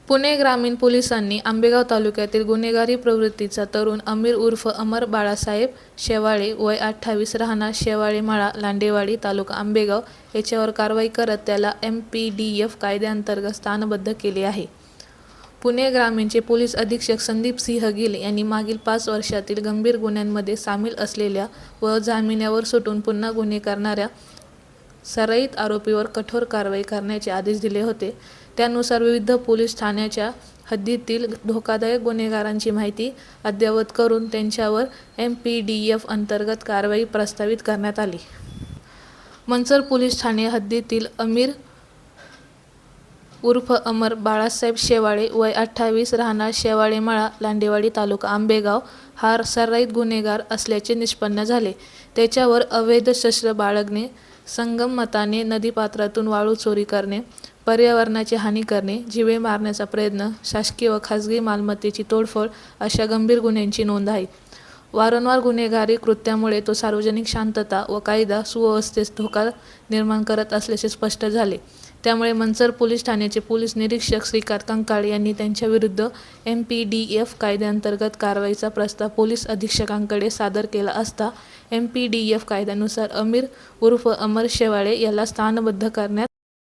पुणे ग्रामीण पोलिसांनी आंबेगाव तालुक्यातील गुन्हेगारी प्रवृत्तीचा तरुण अमीर उर्फ अमर बाळासाहेब शेवाळे वय 28 राहणार शेवाळे माळा लांडेवाडी तालुका आंबेगाव याच्यावर कारवाई करत त्याला MPDF कायद्याअंतर्गत स्थानबद्ध केले आहे. पुणे ग्रामीणचे पोलीस अधीक्षक संदीप सिंह गिल यांनी मागील 5 वर्षातील गंभीर गुन्ह्यांमध्ये सामील असलेल्या व जामिनावर सुटून पुन्हा गुन्हे करणाऱ्या सराईत आरोपीवर कठोर कारवाई करण्याचे आदेश दिले होते. त्यानुसार विविध पोलीस ठाण्याच्या हद्दीतील धोकादायक गुन्हेगारांची माहिती अद्ययावत करून त्यांच्यावर MPDF अंतर्गत कारवाई प्रस्तावित करण्यात आली. मंचर पोलीस ठाणे हद्दीतील अमीर उर्फ अमर बाळासाहेब शेवाळे वय 28 राहणार शेवाळे माळा लांडेवाडी तालुका आंबेगाव हा सराईत गुन्हेगार असल्याचे निष्पन्न झाले. त्याच्यावर अवैध शस्त्र बाळगणे, संगनमताने नदीपात्रातून वाळू चोरी करणे, पर्यावरणाची हानी करणे, जीवे मारण्याचा प्रयत्न, शासकीय व खाजगी मालमत्तेची तोडफोड अशा गंभीर गुन्ह्यांची नोंद आहे. वारंवार गुन्हेगारी कृत्यामुळे तो सार्वजनिक शांतता व कायदा सुव्यवस्थेस धोका निर्माण करत असल्याचे स्पष्ट झाले. त्यामुळे मंचर पोलीस ठाण्याचे पोलीस निरीक्षक श्रीकांत कंकाळ यांनी त्यांच्याविरुद्ध MPDF कायद्याअंतर्गत कारवाईचा प्रस्ताव पोलीस अधीक्षकांकडे सादर केला असता MPDF कायद्यानुसार अमीर उर्फ अमर शेवाळे याला स्थानबद्ध करण्यात